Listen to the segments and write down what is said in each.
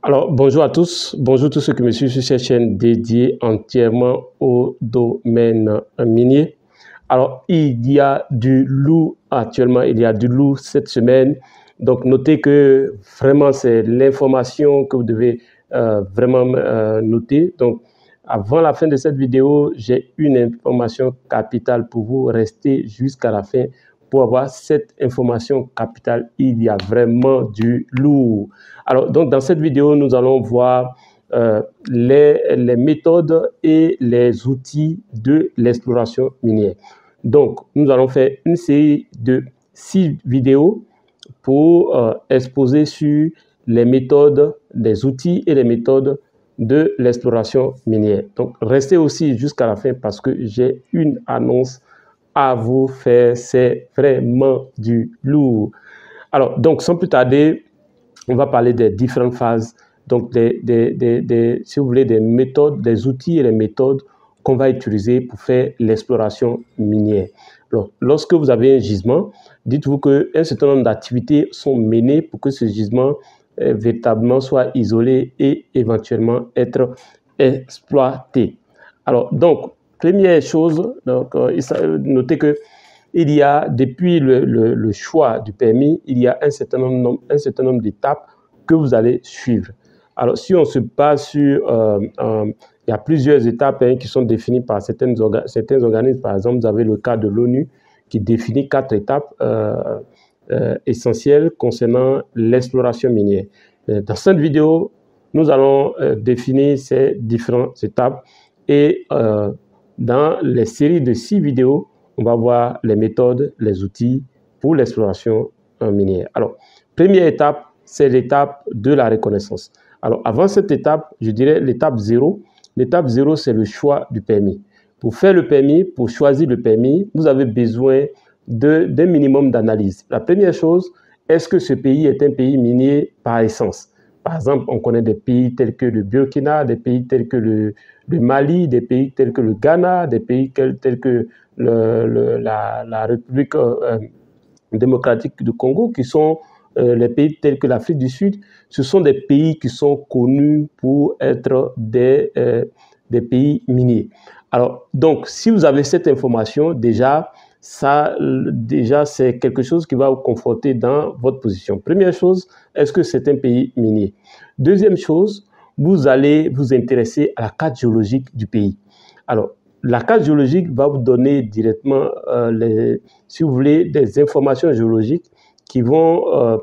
Alors, bonjour tous ceux qui me suivent sur cette chaîne dédiée entièrement au domaine minier. Alors, il y a du loup actuellement, il y a du loup cette semaine. Donc, notez que vraiment, c'est l'information que vous devez vraiment noter. Donc, avant la fin de cette vidéo, j'ai une information capitale pour vous. Restez jusqu'à la fin pour avoir cette information capitale. Il y a vraiment du lourd. Alors, donc, dans cette vidéo, nous allons voir les méthodes et les outils de l'exploration minière. Donc, nous allons faire une série de 6 vidéos pour exposer sur les méthodes, les outils et les méthodes de l'exploration minière. Donc, restez aussi jusqu'à la fin parce que j'ai une annonce à vous faire. C'est vraiment du lourd. Alors, donc, sans plus tarder, on va parler des différentes phases, donc si vous voulez, des méthodes, des outils et les méthodes qu'on va utiliser pour faire l'exploration minière. Alors, lorsque vous avez un gisement, dites-vous qu'un certain nombre d'activités sont menées pour que ce gisement véritablement soit isolé et éventuellement être exploité. Alors, donc, première chose, donc, notez que il y a, depuis le choix du permis, il y a un certain nombre d'étapes que vous allez suivre. Alors, si on se base sur... il y a plusieurs étapes qui sont définies par certains organismes. Par exemple, vous avez le cas de l'ONU qui définit 4 étapes essentielles concernant l'exploration minière. Dans cette vidéo, nous allons définir ces différentes étapes et dans les séries de 6 vidéos, on va voir les méthodes, les outils pour l'exploration minière. Alors, première étape, c'est l'étape de la reconnaissance. Alors, avant cette étape, je dirais l'étape 0. L'étape 0, c'est le choix du permis. Pour faire le permis, pour choisir le permis, vous avez besoin d'un minimum d'analyse. La première chose, est-ce que ce pays est un pays minier par essence? Par exemple, on connaît des pays tels que le Burkina, des pays tels que le Mali, des pays tels que le Ghana, des pays tels que la République démocratique du Congo, qui sont les pays tels que l'Afrique du Sud. Ce sont des pays qui sont connus pour être des pays miniers. Alors, donc, si vous avez cette information, déjà, c'est quelque chose qui va vous conforter dans votre position. Première chose, est-ce que c'est un pays minier? Deuxième chose, vous allez vous intéresser à la carte géologique du pays. Alors, la carte géologique va vous donner directement, si vous voulez, des informations géologiques qui vont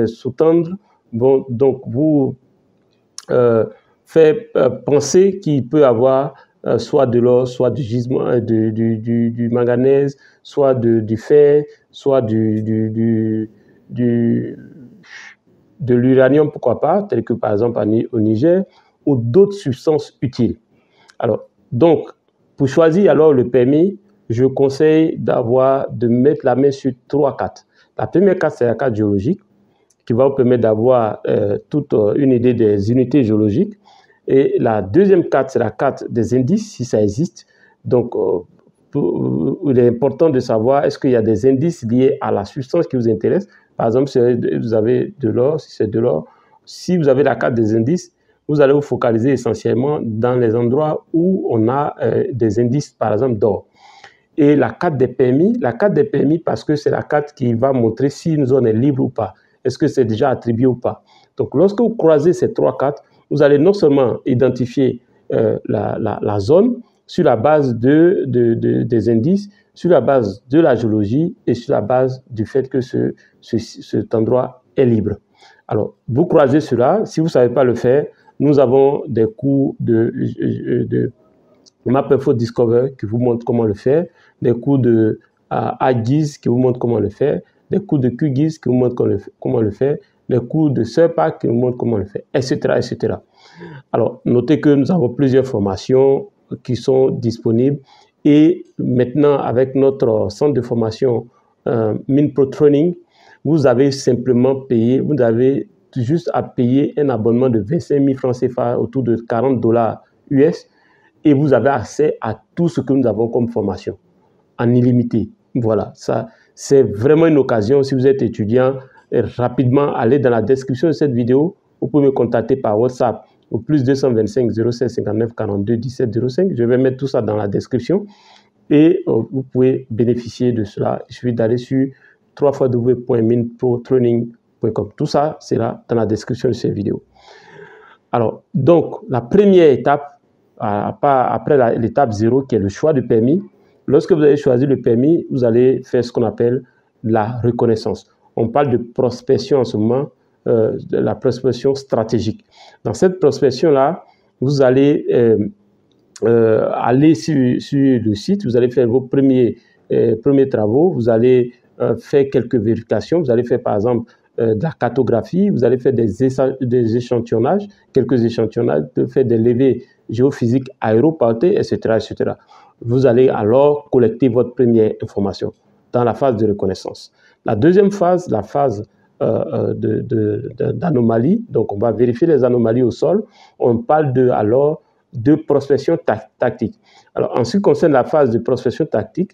sous-tendre, donc vous faire penser qu'il peut y avoir soit de l'or, soit du gisement, du manganèse, soit du fer, soit de l'uranium, pourquoi pas, tel que par exemple au Niger, ou d'autres substances utiles. Alors, donc, pour choisir alors le permis, je conseille de mettre la main sur 3 cartes. La première carte, c'est la carte géologique, qui va vous permettre d'avoir toute une idée des unités géologiques. Et la deuxième carte, c'est la carte des indices, si ça existe. Donc, il est important de savoir est-ce qu'il y a des indices liés à la substance qui vous intéresse. Par exemple, si vous avez de l'or, si c'est de l'or, si vous avez la carte des indices, vous allez vous focaliser essentiellement dans les endroits où on a des indices, par exemple, d'or. Et la carte des permis parce que c'est la carte qui va montrer si une zone est libre ou pas. Est-ce que c'est déjà attribué ou pas? Donc, lorsque vous croisez ces 3 cartes, vous allez non seulement identifier la zone sur la base des indices, sur la base de la géologie et sur la base du fait que cet endroit est libre. Alors, vous croisez cela. Si vous ne savez pas le faire, nous avons des cours de MapInfo Discover qui vous montrent comment le faire, des cours de AGIS qui vous montrent comment le faire, des cours de QGIS qui vous montrent comment le faire, des cours de SERPAC qui vous montrent comment le faire, etc., etc. Alors, notez que nous avons plusieurs formations qui sont disponibles et maintenant, avec notre centre de formation MinPro Training, vous avez simplement payé, vous avez juste à payer un abonnement de 25 000 francs CFA autour de 40 $ US et vous avez accès à tout ce que nous avons comme formation en illimité. Voilà, ça, c'est vraiment une occasion. Si vous êtes étudiant, rapidement, allez dans la description de cette vidéo. vous pouvez me contacter par WhatsApp au plus 225 07 59 42 17 05. Je vais mettre tout ça dans la description et vous pouvez bénéficier de cela. Il suffit d'aller sur www.minprotraining.com. Tout ça sera dans la description de cette vidéo. Alors, donc, la première étape, après l'étape 0, qui est le choix du permis, lorsque vous avez choisi le permis, vous allez faire ce qu'on appelle la reconnaissance. On parle de prospection en ce moment, de la prospection stratégique. Dans cette prospection-là, vous allez aller sur le site, vous allez faire vos premiers travaux, vous allez faire quelques vérifications, vous allez faire par exemple de la cartographie, vous allez faire des échantillonnages, quelques échantillonnages, faire des levées géophysiques aéroportées, etc., etc. Vous allez alors collecter votre première information dans la phase de reconnaissance. La deuxième phase, la phase d'anomalie, donc on va vérifier les anomalies au sol, on parle alors de prospection tactique. Alors en ce qui concerne la phase de prospection tactique,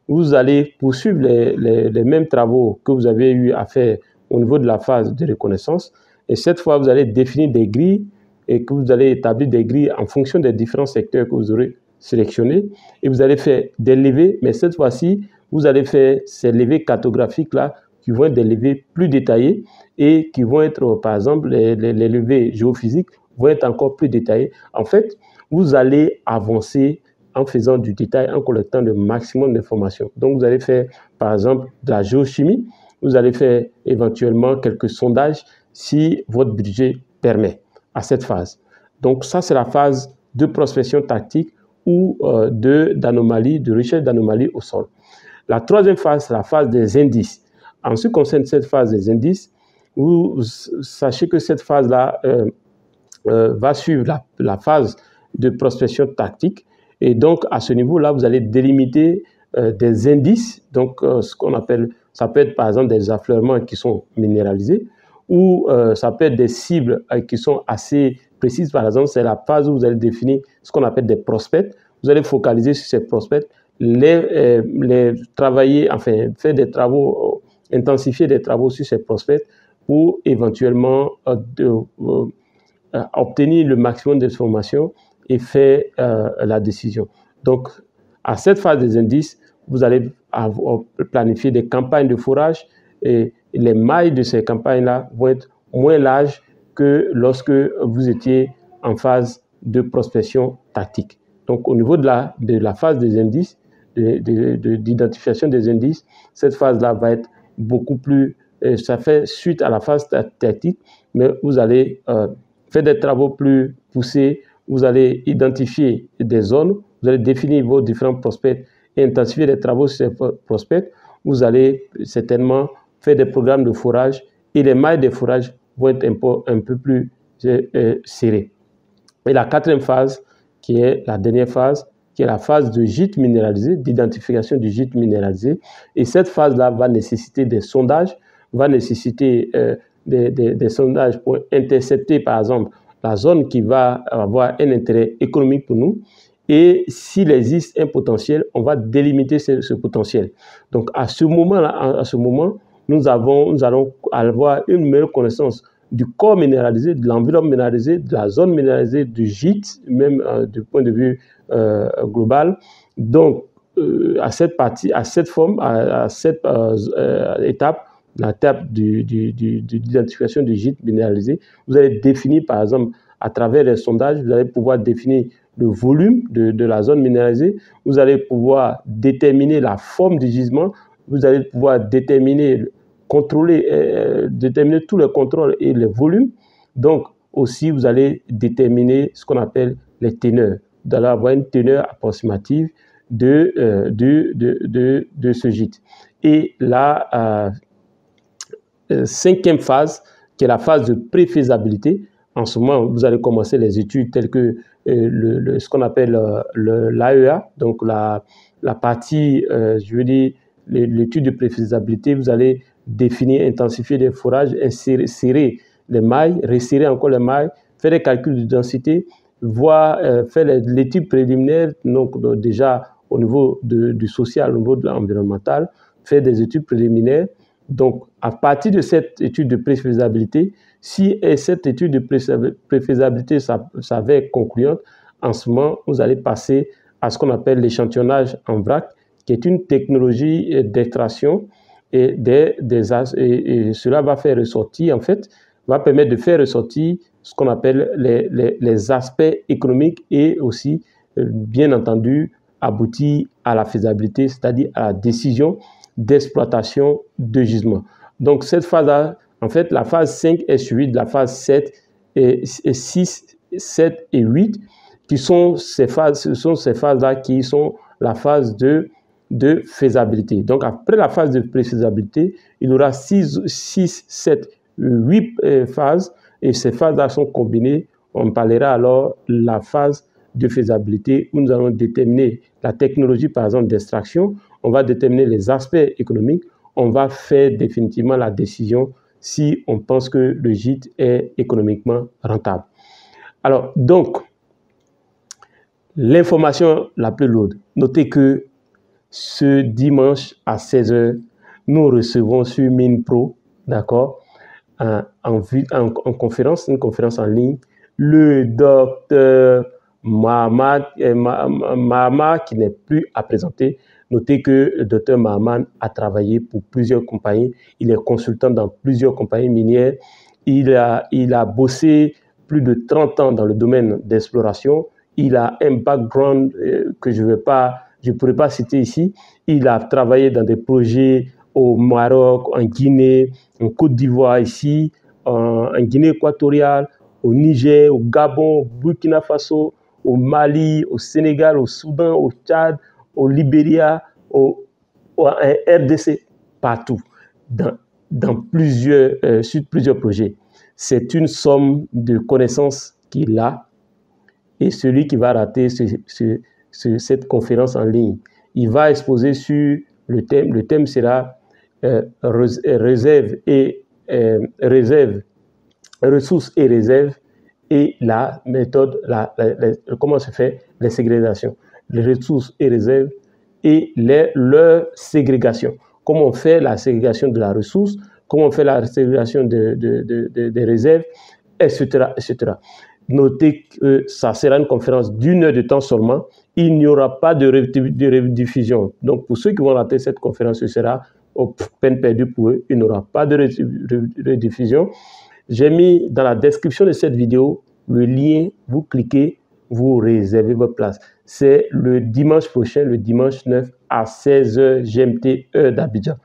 vous allez poursuivre les mêmes travaux que vous avez eu à faire au niveau de la phase de reconnaissance. Et cette fois, vous allez définir des grilles et que vous allez établir des grilles en fonction des différents secteurs que vous aurez sélectionnés. Et vous allez faire des levées, mais cette fois-ci, vous allez faire ces levées cartographiques-là qui vont être des levées plus détaillées et qui vont être, par exemple, les levées géophysiques vont être encore plus détaillées. En fait, vous allez avancer en faisant du détail, en collectant le maximum d'informations. Donc, vous allez faire, par exemple, de la géochimie. Vous allez faire éventuellement quelques sondages si votre budget permet à cette phase. Donc, ça, c'est la phase de prospection tactique ou d'anomalie, de recherche d'anomalies au sol. La troisième phase, c'est la phase des indices. En ce qui concerne cette phase des indices, vous sachez que cette phase-là va suivre la phase de prospection tactique. Et donc, à ce niveau-là, vous allez délimiter des indices. Donc, ce qu'on appelle, ça peut être par exemple des affleurements qui sont minéralisés ou ça peut être des cibles qui sont assez précises. Par exemple, c'est la phase où vous allez définir ce qu'on appelle des prospects. Vous allez focaliser sur ces prospects, les travailler, enfin, faire des travaux, intensifier des travaux sur ces prospects pour éventuellement obtenir le maximum d'informations et faire la décision. Donc, à cette phase des indices, vous allez planifier des campagnes de forage et les mailles de ces campagnes-là vont être moins larges que lorsque vous étiez en phase de prospection tactique. Donc, au niveau de la phase des indices, d'identification des indices, cette phase-là va être beaucoup plus, ça fait suite à la phase tactique, mais vous allez faire des travaux plus poussés, vous allez identifier des zones, vous allez définir vos différents prospects et intensifier les travaux sur ces prospects. Vous allez certainement faire des programmes de forage et les mailles de forage vont être un peu plus serrées. Et la quatrième phase, qui est la dernière phase, qui est la phase de gîte minéralisé, d'identification du gîte minéralisé. Et cette phase-là va nécessiter des sondages, va nécessiter des sondages pour intercepter, par exemple, la zone qui va avoir un intérêt économique pour nous. Et s'il existe un potentiel, on va délimiter ce potentiel. Donc, à ce moment-là, nous allons avoir une meilleure connaissance du corps minéralisé, de l'environnement minéralisé, de la zone minéralisée, du gîte, même du point de vue global. Donc, à cette étape, l'étape d'identification du gîte minéralisé, vous allez définir, par exemple, à travers les sondages, vous allez pouvoir définir le volume de la zone minéralisée, vous allez pouvoir déterminer la forme du gisement, vous allez pouvoir déterminer tous les contrôles et les volumes. Donc, aussi, vous allez déterminer ce qu'on appelle les teneurs. Vous allez avoir une teneur approximative de ce gîte. Et la cinquième phase, qui est la phase de préfaisabilité, en ce moment, vous allez commencer les études telles que ce qu'on appelle l'AEA, donc la partie, je veux dire, l'étude de préfaisabilité. Vous allez définir, intensifier les forages, serrer les mailles, resserrer encore les mailles, faire des calculs de densité, faire l'étude préliminaire, donc déjà au niveau du social, au niveau de l'environnemental, faire des études préliminaires, Donc, à partir de cette étude de préfaisabilité, si cette étude de préfaisabilité s'avère concluante, en ce moment, vous allez passer à ce qu'on appelle l'échantillonnage en vrac, qui est une technologie d'extraction et cela va faire ressortir, en fait, va permettre de faire ressortir ce qu'on appelle les aspects économiques et aussi, bien entendu, aboutir à la faisabilité, c'est-à-dire à la décision d'exploitation de gisement. Donc, cette phase-là, en fait, la phase 5 est suivie de la phase 7 et 6, 7 et 8, qui sont ces phases, ce sont ces phases-là qui sont la phase de faisabilité. Donc, après la phase de préfaisabilité, il y aura 6, 7, 8 phases, et ces phases-là sont combinées. On parlera alors de la phase de faisabilité où nous allons déterminer la technologie, par exemple, d'extraction. On va déterminer les aspects économiques. On va faire définitivement la décision si on pense que le gîte est économiquement rentable. Alors, donc, l'information la plus lourde. Notez que ce dimanche à 16 h, nous recevons sur MinPro, d'accord, en conférence, une conférence en ligne, le docteur Mahamad qui n'est plus à présenter. Notez que le docteur Mahamad a travaillé pour plusieurs compagnies. Il est consultant dans plusieurs compagnies minières. Il a bossé plus de 30 ans dans le domaine d'exploration. Il a un background que je ne pourrais pas citer ici. Il a travaillé dans des projets au Maroc, en Guinée, en Côte d'Ivoire ici, en Guinée équatoriale, au Niger, au Gabon, au Burkina Faso, au Mali, au Sénégal, au Soudan, au Tchad, au Libéria, au RDC, partout, sur plusieurs projets. C'est une somme de connaissances qu'il a, et celui qui va rater cette conférence en ligne, il va exposer sur le thème sera ressources et réserves, et la méthode, comment se fait les ségrégations, les ressources et réserves et leur ségrégation. Comment on fait la ségrégation de la ressource, comment on fait la ségrégation des réserves, etc., etc. Notez que ça sera une conférence d'1 heure de temps seulement. Il n'y aura pas de rediffusion. Donc, pour ceux qui vont rater cette conférence, ce sera peine perdue pour eux. Il n'y aura pas de rediffusion. J'ai mis dans la description de cette vidéo le lien. Vous cliquez, vous réservez votre place. C'est le dimanche prochain, le dimanche 9 à 16 h GMT, heure d'Abidjan.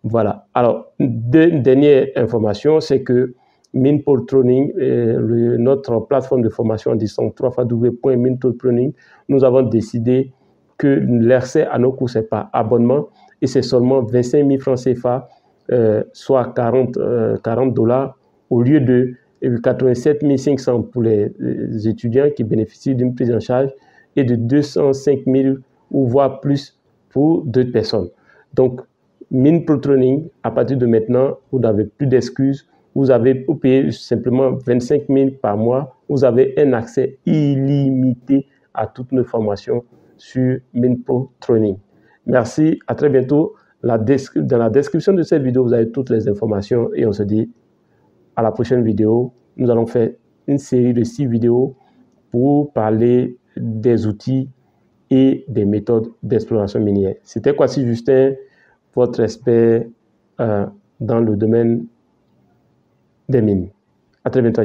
Voilà. Alors, une dernière information, c'est que MinProTraining, notre plateforme de formation en distance, www.minprotraining, nous avons décidé que l'accès à nos cours, ce n'est pas abonnement, et c'est seulement 25 000 francs CFA, soit 40 $, au lieu de 87 500 pour les étudiants qui bénéficient d'une prise en charge, et de 205 000 ou voire plus pour d'autres personnes. Donc, MinProTraining, à partir de maintenant, vous n'avez plus d'excuses. Vous payez simplement 25 000 par mois. Vous avez un accès illimité à toutes nos formations sur MinProTraining. Merci, à très bientôt. Dans la description de cette vidéo, vous avez toutes les informations et on se dit à la prochaine vidéo. Nous allons faire une série de 6 vidéos pour parler des outils et des méthodes d'exploration minière. C'était Kwasi Justin, votre expert dans le domaine des mines. À très bientôt.